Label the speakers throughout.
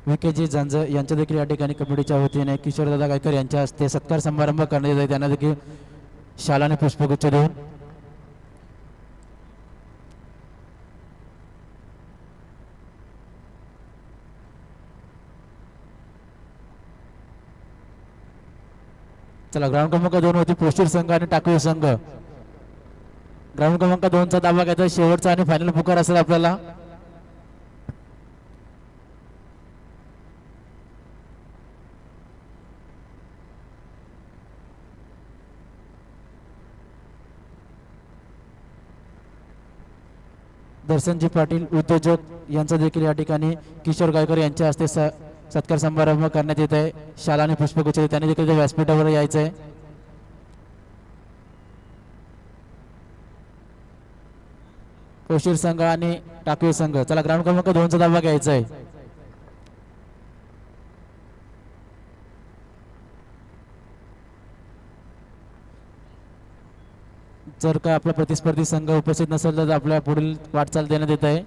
Speaker 1: विकेजी जंज यांच्या देखील या ठिकाणी कमिटीच्या वतीने किशोरदादा गायकर यांच्या हस्ते सत्कार समारंभ करण्यात येत आहे. त्यांना देखील शालाने पुष्पगुच्छ देऊन चला ग्राउंड क्रमांक 2 वरती पोस्टर संघ आणि टाकळी संघ ग्राउंड क्रमांक 2 चा दावा घ्यायचा शेवटचा आणि फायनल पुकार असेल आपल्याला. दर्शनजी पाटील उद्योजक यांचा देखील या ठिकाणी किशोर गायकर यांच्या हस्ते सत्कार समारंभ करण्यात येत आहे. शालाने पुष्पगुच्छ त्यांनी देखील व्यासपीठावर यायचं आहे. पोशीर संघ आणि टाकळी संघ चला ग्राउंड क्रमांक 2 चा दावा घ्यायचा आहे. जर का आपला प्रतिस्पर्धी संघ उपस्थित नसेल तर आपल्या पुढील वाटचाल देण्यात येत आहे.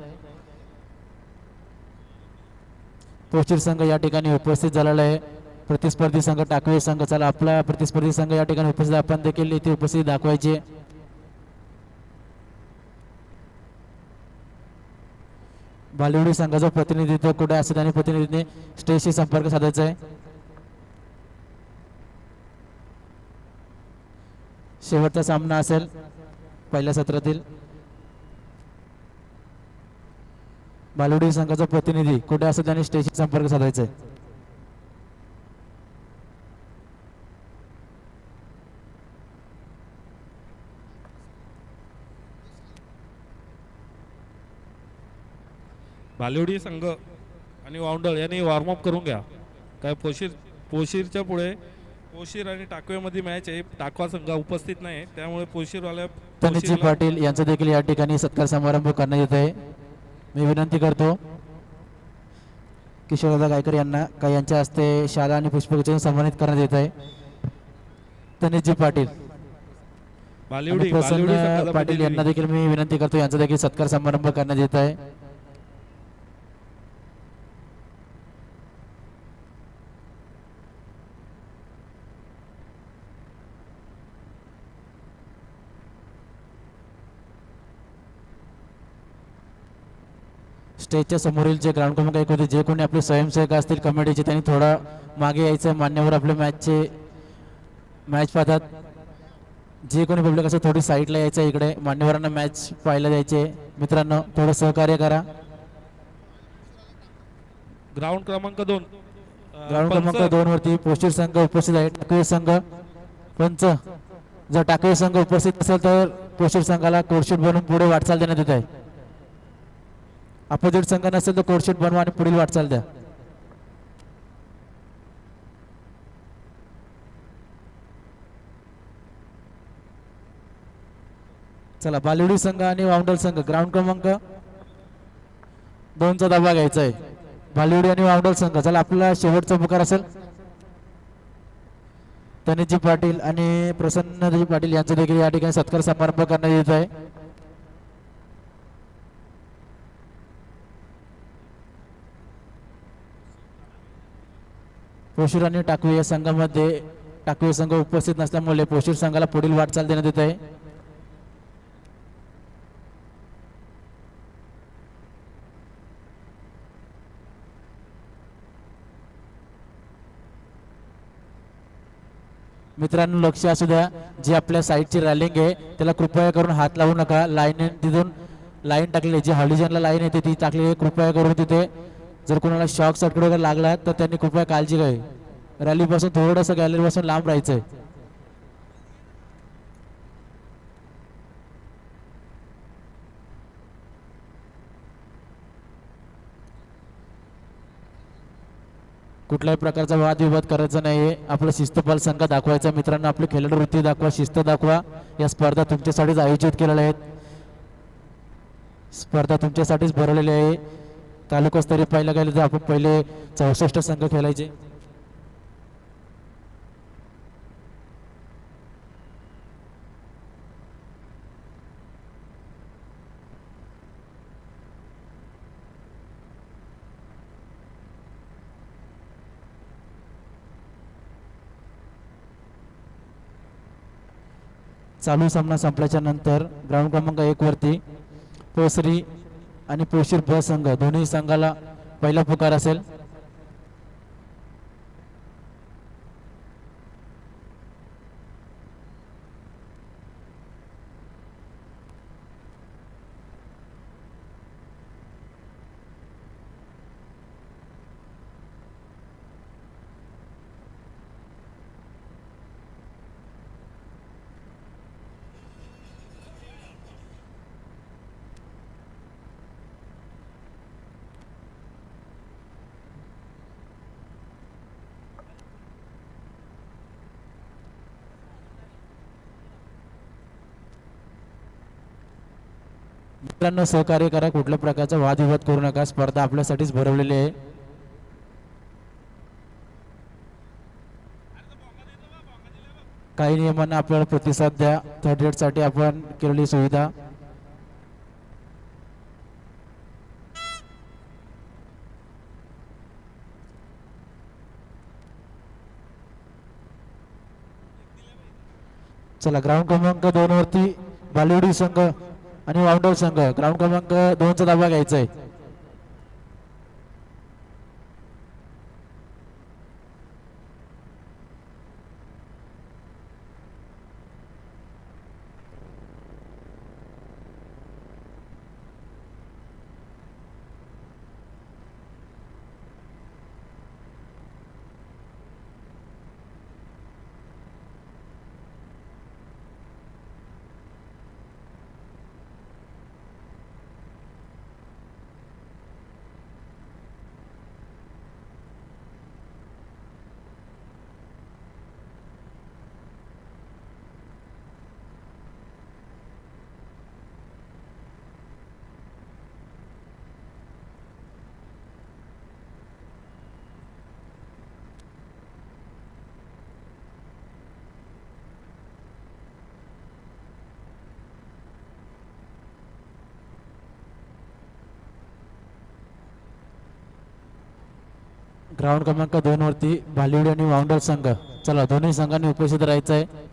Speaker 1: पोशीर संघ या ठिकाणी उपस्थित झालेला आहे. प्रतिस्पर्धी संघ टाकळी संघ चला आपला प्रतिस्पर्धी संघ या ठिकाणी उपस्थित आपण देखील इथे उपस्थित दाखवायचे. बालिवडी संघाचं प्रतिनिधित्व कुठे असेल त्यांनी प्रतिनिधीने स्टेजशी संपर्क साधायचा आहे. शेवटचा सामना असेल पहिल्या सत्रातील. बालिवडी संघाचा प्रतिनिधी कुठे असेल त्यांनी स्टेजशी संपर्क साधायचा आहे.
Speaker 2: बालिवडी संघ आणि वाउंडळ यांनी वॉर्मअप करून घ्या. काय पोशीरच्या पुढे पोशीर आणि टाकवेमध्ये मॅच आहे. टाकवा संघ उपस्थित नाही त्यामुळे पोशीरवाल्या
Speaker 1: तनिजी पाटील यांचा देखील या ठिकाणी सत्कार समारंभ करण्यात येत आहे. मी विनंती करतो किशोरदादा गायकर यांना का यांच्या हस्ते शाला आणि पुष्पगुच्छ सन्मानित करण्यात येत आहे. तनिजी पाटील
Speaker 2: बालिवडी
Speaker 1: प्रसन्न पाटील यांना देखील मी विनंती करतो यांचा देखील सत्कार समारंभ करण्यात येत आहे. स्टेजच्या समोरील जे ग्राउंड क्रमांक 1 होते जे कोणी आपले स्वयंसेवक असतील कमिटीचे त्यांनी थोडा मागे यायचं. मान्यवर आपल्या मॅच पाहतात. जे कोणी पब्लिक असं थोडी साईडला यायचं इकडे मान्यवरांना मॅच पाहायला द्यायचे. मित्रांनो थोडं सहकार्य करा.
Speaker 2: ग्राउंड क्रमांक 2
Speaker 1: वरती पोशीर संघ उपस्थित आहे. टाकळी संघ पंच जर टाकळी संघ उपस्थित असेल तर पोशीर संघाला कोर्टशीट बनवून पुढे वाटचाल देण्यात येत आहे. अपोजिट संघ नसेल तर कोर्टशीट बनवा आणि पुढील वाटचाल द्या. चला बालिवडी संघ आणि वाउंडल संघ ग्राउंड क्रमांक 2 चा दावा घ्यायचा आहे. बालिवडी आणि वाउंडल संघ चला आपला शेवटचा पुकार असेल. तनिजी पाटील आणि प्रसन्नजी पाटील यांचा देखील या ठिकाणी सत्कार समारंभ करण्यात येत आहे. पोशीर आणि टाकवी या संघामध्ये टाकवी संघ उपस्थित नसल्यामुळे पोशीर संघाला पुढील वाटचाल देण्यात येत आहे. मित्रांनो लक्ष असू द्या. जी आपल्या साईडची रॅलिंग आहे त्याला कृपया करून हात लावू नका. लाईन तिथून लाईन टाकली जी हॉलिजनला लाईन येते ती टाकली कृपया करून तिथे जर कोणाला शॉक सर्किट वगैरे लागला तर त्यांनी कृपया काळजी घ्यावी. रॅलीपासून थोडंसं गॅलरीपासून लांब राहायचंय. कुठल्याही प्रकारचा वादविवाद करायचा नाहीये. आपला शिस्तपाल संघ दाखवायचा. मित्रांनो आपली खेळाडू वृत्ती दाखवा, शिस्त दाखवा. या स्पर्धा तुमच्यासाठीच आयोजित केलेल्या आहेत. स्पर्धा तुमच्यासाठीच भरवलेली आहे. तालुकास्तरीय पाहिलं गेलं तर आपण पहिले 64 संघ खेळायचे. चालू सामना संपल्याच्या नंतर ग्राउंड क्रमांक 1 वरती पोसरी आणि पोशीर ब संघ दोन्ही संघाला पहिला पुकार असेल. मित्रांनो सहकार्य करा, कुठल्या प्रकारचा वादविवाद करू नका. स्पर्धा आपल्यासाठीच भरवलेली आहे. काही नियमांना आपल्याला प्रतिसाद द्या. थर्ड रेड साठी आपण केलेली सुविधा. चला ग्राउंड क्रमांक 2 वरती बालेवाडी संघ आणि वाउंडर संघ ग्राउंड क्रमांक 2 चा दाबा घ्यायचा आहे. ग्राउंड क्रमांक 2 वरती भालिवडी आणि वाउंडर संघ. चला दोन्ही संघांनी उपस्थित राहायचं आहे.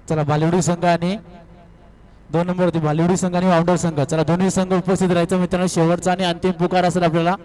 Speaker 1: चला बालेवाडी संघ आणि 2 नंबरवरती बालेवाडी संघ आणि वाउंडर संघ. चला दोन्ही संघ उपस्थित राहायचं मित्रांनो. शेवटचा आणि अंतिम पुकार असेल आपल्याला.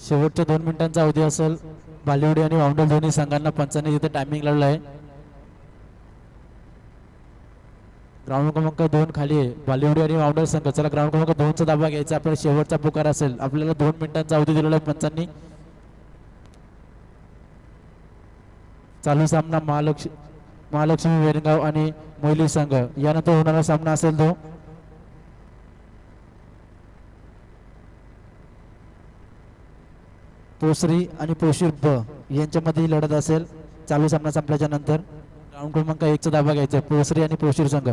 Speaker 1: शेवटच्या 2 मिनिटांचा अवधी असेल. बालेवाडी आणि वाउंडर दोन्ही संघांना पंचांनी तिथे टायमिंग लावलं आहे. ग्राउंड क्रमांक 2 खाली आहे बालेवाडी आणि वाउंडर संघ. चला ग्राउंड क्रमांक 2 चा दाबा घ्यायचा. आपल्याला शेवटचा पुकार असेल. आपल्याला 2 मिनिटांचा अवधी दिलेला आहे पंचांनी. चालू सामना महालक्ष्मी वेणगाव आणि मोयली संघ यानंतर होणारा सामना असेल तो पोसरी आणि पोशीर ब यांच्यामध्ये लढत असेल. चालू सामना संपल्याच्या नंतर ग्राउंड क्रमांक 1 चा दाबा घ्यायचा. पोसरी आणि पोशीर संघ.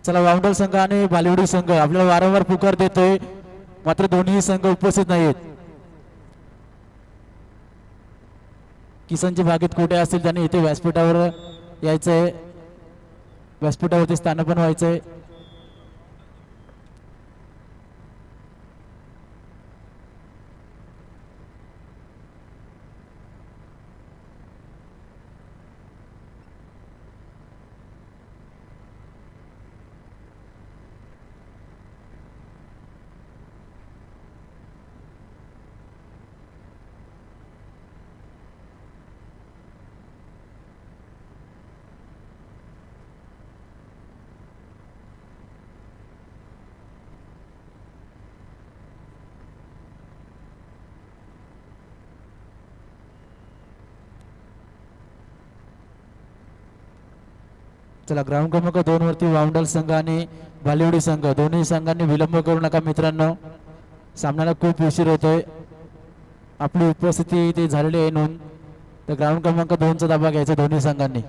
Speaker 1: चला वाउंडल संघ आणि बालिवडी संघ आपल्याला वारंवार पुकार देतोय, मात्र दोन्ही संघ उपस्थित नाहीत. किसनची भागीत कुठे असतील त्यांनी इथे व्यासपीठावर यायचंय, व्यासपीठावरती स्थानपन्न व्हायचंय. चला ग्राउंड क्रमांक 2 वरती वाउंडल संघ आणि बालिवडी संघ दोन्ही संघांनी विलंब करू नका मित्रांनो, सामन्याला खूप उशीर होतोय. आपली उपस्थिती इथे झालेली आहे नोंद. तर ग्राउंड क्रमांक 2 चा दाबा घ्यायचा दोन्ही संघांनी.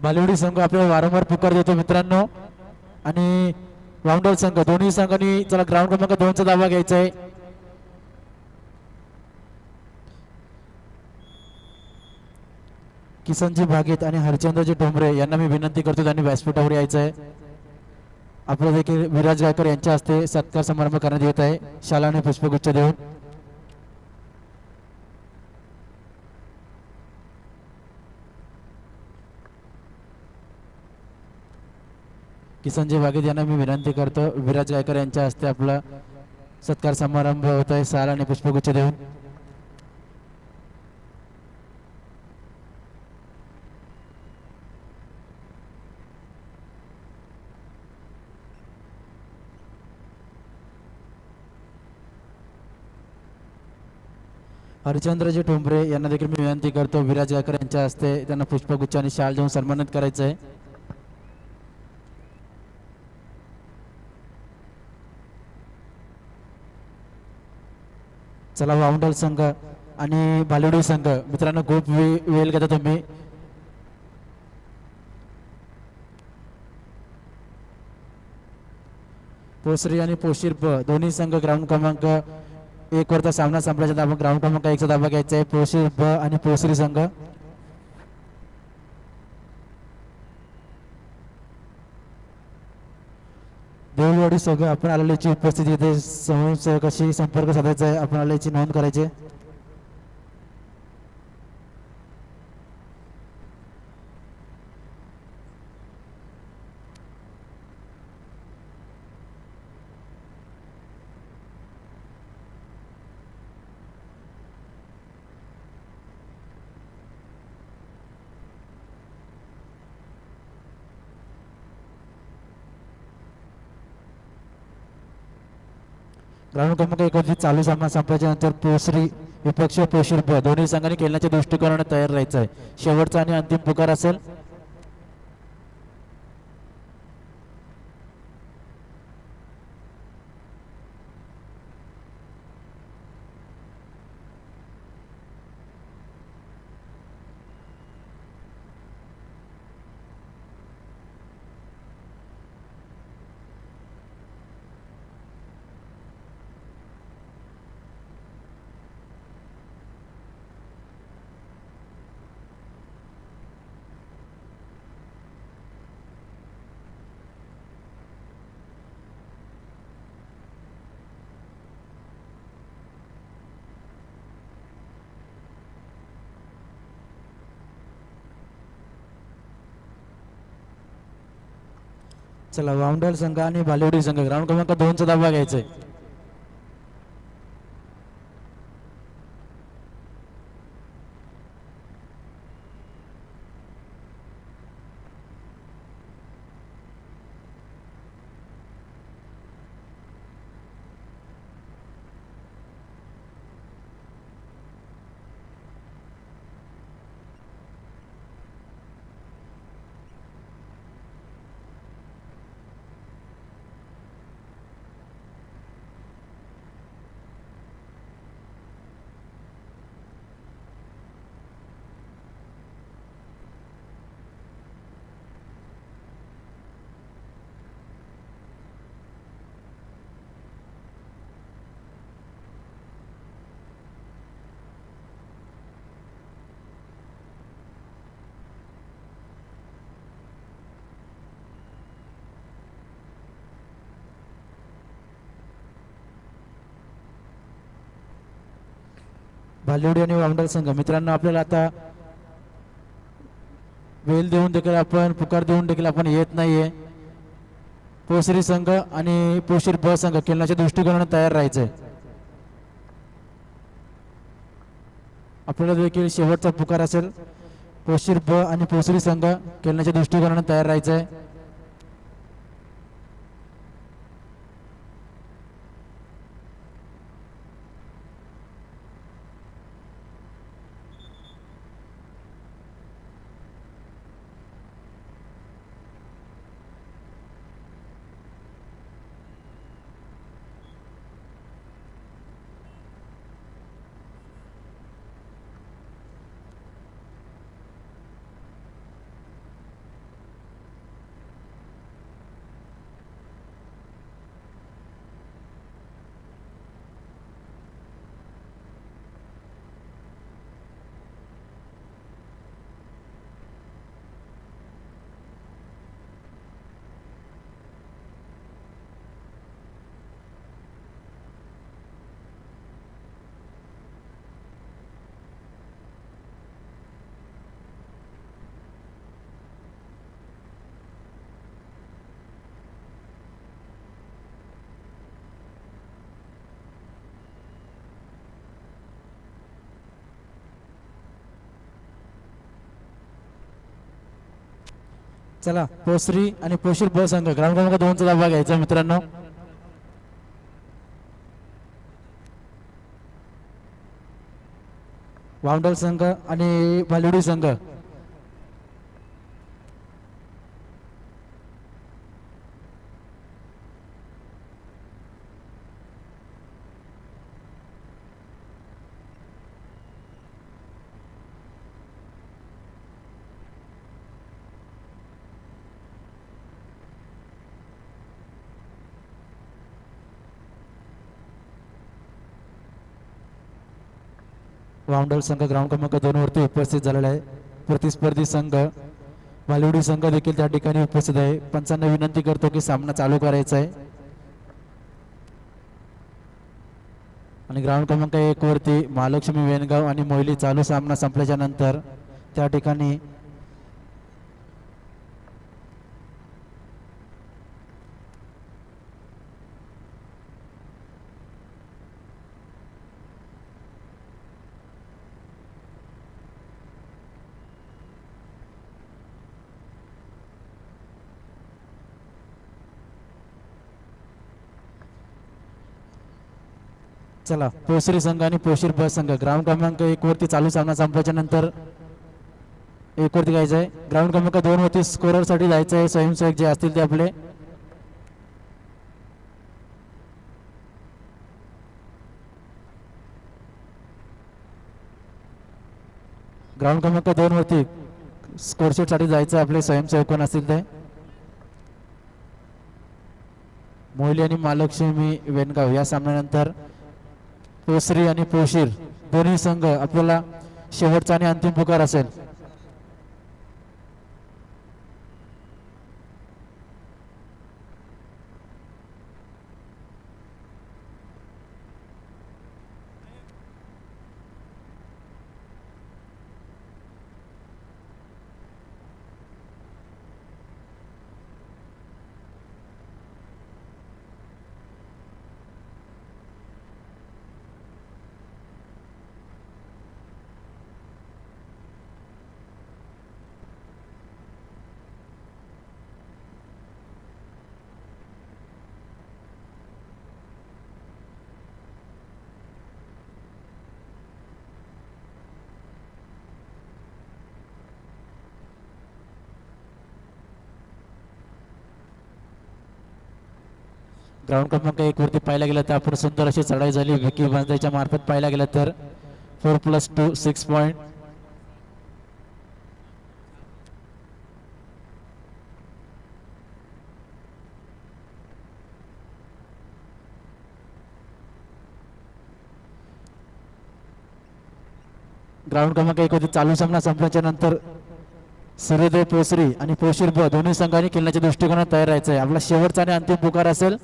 Speaker 1: बालिवडी संघ आपल्याला वारंवार पुकार देतो मित्रांनो, आणि वाउंडल संघ दोन्ही संघांनी चला ग्राउंड क्रमांक 2 चा दाबा घ्यायचा आहे. किसनजी भागीत आणि हरचंद्रजी डोंबरे यांना मी विनंती करतो त्यांनी व्यासपीठावर यायचं आहे. आपल्या देखील विराज गायकर यांच्या हस्ते सत्कार समारंभ करण्यात येत आहे शाला आणि पुष्पगुच्छ देऊन. किसनजी भागीत यांना मी विनंती करतो विराज गायकर यांच्या हस्ते आपला सत्कार समारंभ होत आहे शाल आणि पुष्पगुच्छ देऊन. हरिचंद्रजी ठोंबरे यांना देखील मी विनंती करतो विराज गायकर यांच्या हस्ते त्यांना पुष्पगुच्छ आणि शाल देऊन सन्मानित करायचं आहे. चला वाउंडल संघ आणि बालिवडी संघ मित्रांनो खूप वेळ घेता तुम्ही. पोसरी आणि पोशीर ब दोन्ही संघ ग्राउंड क्रमांक 1 वरचा सामना संपल्याच्या दाबा ग्राउंड क्रमांक 1 चा दाबा घ्यायचा आहे. पोशीर ब आणि पोसरी संघ. देऊळवाडी संघ आपण आलेल्याची उपस्थिती इथे समूह कशी संपर्क साधायचा आहे आपण आलेल्याची नोंद करायची. ग्राउंड क्रमांक 1 वरती चालू सामना संपल्याच्या नंतर पोसरी विपक्ष पोशीर ब दोन्ही संघांनी खेळण्याच्या दृष्टिकोनाने तयार राहायचं आहे. शेवटचा आणि अंतिम पुकार असेल. चला वाउंडल संघ आणि बालिवडी संघ ग्राउंड क्रमांक 2 चा दाबा घ्यायचा आहे. भालेवडी आणि वामडाल संघ मित्रांनो, आपल्याला आता वेल देऊन देखील आपण पुकार देऊन देखील आपण येत नाहीये. पोसरी संघ आणि पोशीर ब संघ खेळण्याच्या दृष्टिकोनाने तयार राहायचंय. आपल्याला देखील शेवटचा पुकार असेल. पोशीर ब आणि पोसरी संघ खेळण्याच्या दृष्टिकोनाने तयार राहायचंय. चला, पोसरी आणि पोशीर ब संघ ग्राउंड क्रमांक 2 चा धावा घ्यायचा मित्रांनो. वामडाल संघ आणि भालेवडी संघ वामडाल संघ ग्राउंड क्रमांक 2 वरती उपस्थित झालेला आहे. प्रतिस्पर्धी संघ भालेवडी संघ देखील त्या ठिकाणी उपस्थित आहे. पंचांना विनंती करतो की सामना चालू करायचा आहे. आणि ग्राउंड क्रमांक 1 वरती महालक्ष्मी वेनगाव आणि मोयली चालू सामना संपल्याच्या नंतर त्या ठिकाणी चला, पोसरी संघ आणि पोशीर ब संघ ग्राउंड क्रमांक 1 वरती चालू सामना संपल्याच्या नंतर 1 वरती जायचं आहे. ग्राउंड क्रमांक 2 वरती स्कोरर साठी जायचं आहे. स्वयंसेवक जे असतील ते आपले ग्राउंड क्रमांक 2 वरती स्कोरशीट साठी जायचं आपले स्वयंसेवक कोण असतील ते. मोहिली आणि महालक्ष्मी वेनगाव या सामन्यानंतर पोसरी आणि पोशीर दोन्ही संघ आपल्याला शेवटचा आणि अंतिम पुकार असेल. ग्राउंड क्रमांक 1 वरती पाहायला गेलं तर आपण सुंदर अशी चढाई झाली. विकी बांधायच्या मार्फत पाहायला गेलं तर 4+2 6 पॉईंट. ग्राउंड क्रमांक 1 वरती चालू सामना संपल्याच्या नंतर सूर्योदय पोसरी आणि पोशीर ब दोन्ही संघांनी खेळण्याच्या दृष्टिकोनात तयार राहायचं आहे. आपला शेवटचा आणि अंतिम पुकार असेल.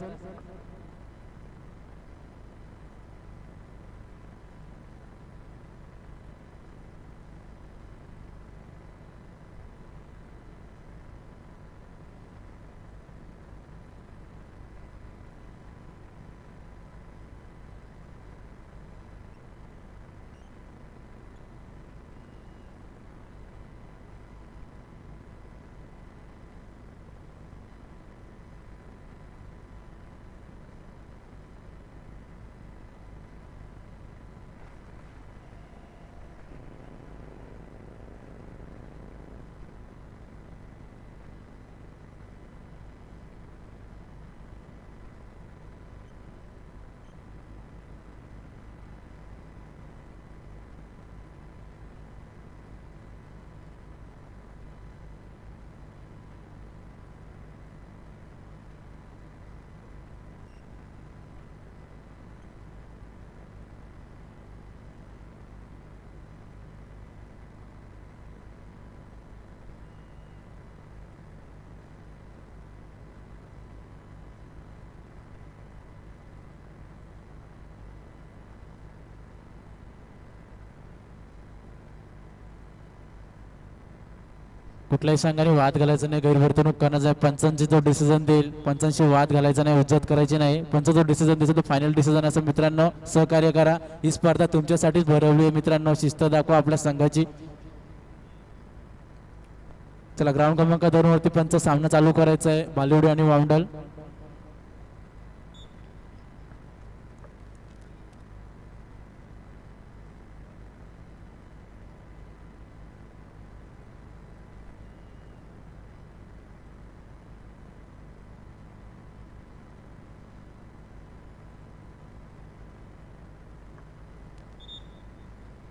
Speaker 1: कुठल्याही संघाने वाद घालायचा नाही, गैरवर्तणूक करण्याचा आहे. पंचांची जो डिसिजन देईल पंचांशी वाद घालायचा नाही, उज्जत करायची नाही. पंच जो डिसिजन देईल तो फायनल डिसिजन असं. मित्रांनो सहकार्य करा, ही स्पर्धा तुमच्यासाठीच भरवली आहे. मित्रांनो शिस्त दाखवा आपल्या संघाची. चला ग्राउंड क्रमांक 2 वरती पंच सामना चालू करायचा आहे, बालिवडी आणि वावंडल.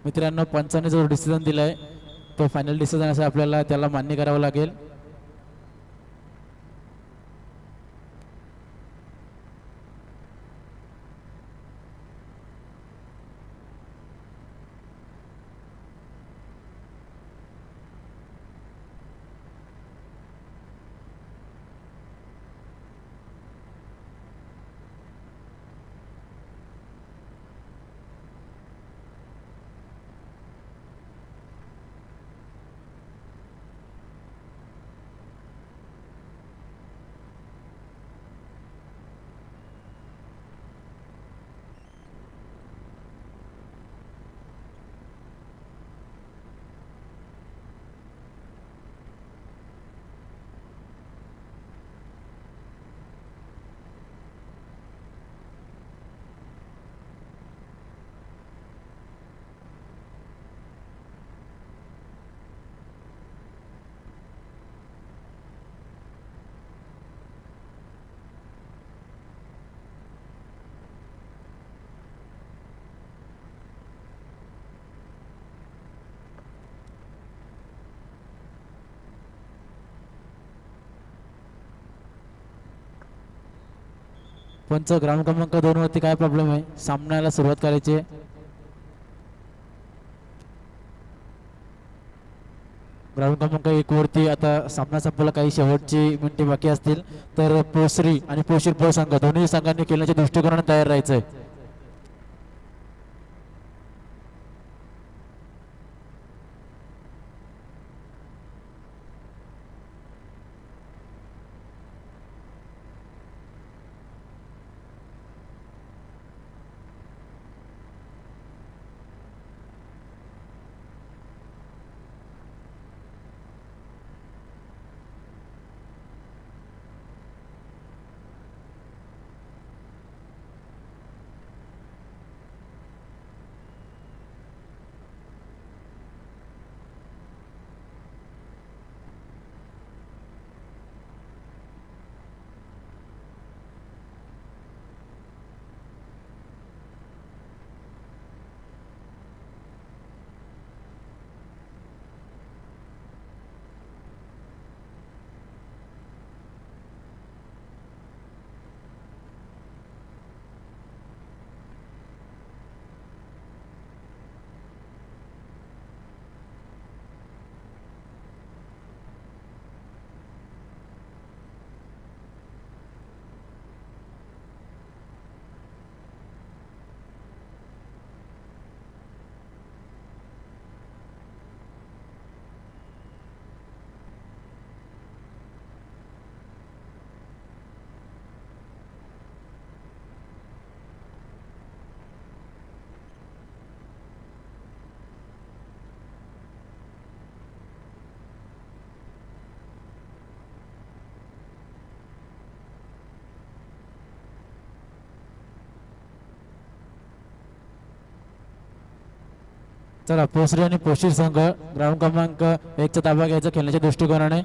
Speaker 1: मित्रांनो पंचाने जो डिसिजन दिलाय तो फायनल डिसिजन असं आपल्याला त्याला मान्य करावं लागेल. पंच ग्राउंड क्रमांक 2 वरती काय प्रॉब्लेम आहे, सामन्याला सुरुवात करायची आहे. ग्राउंड क्रमांक 1 वरती आता सामना संपला, काही शेवटची मिनिटे बाकी असतील. तर पोसरी आणि पोशीर प संघ दोन्ही संघांनी खेळण्याच्या दृष्टिकोनाने तयार राहायचं आहे. चला पोसरी आणि पोशीर संघ ग्राउंड क्रमांक 1 चा ताबा घ्यायचा खेळण्याच्या दृष्टिकोनाने.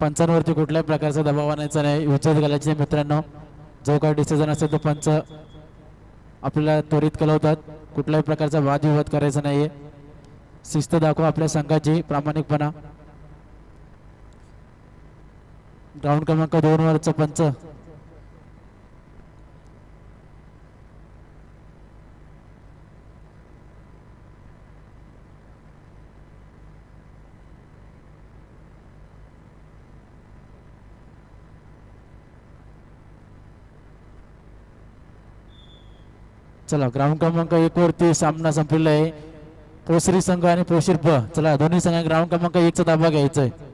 Speaker 1: पंचांवरती कुठल्याही प्रकारचा दबाव आणायचा नाही, उचल घालायचे मित्रांनो. जो काही डिसिजन असेल तो पंच आपल्याला त्वरित कळवतात. कुठल्याही प्रकारचा वादविवाद करायचा नाहीये. शिस्त दाखवा आपल्या संघाची, प्रामाणिकपणा. ग्राउंड क्रमांक 2 वरचा पंच चला. ग्राउंड क्रमांक 1 वरती सामना संपलेला आहे. पोसरी संघ आणि पोशीर प. चला दोन्ही संघ ग्राउंड क्रमांक 1 चा ताबा घ्यायचा आहे.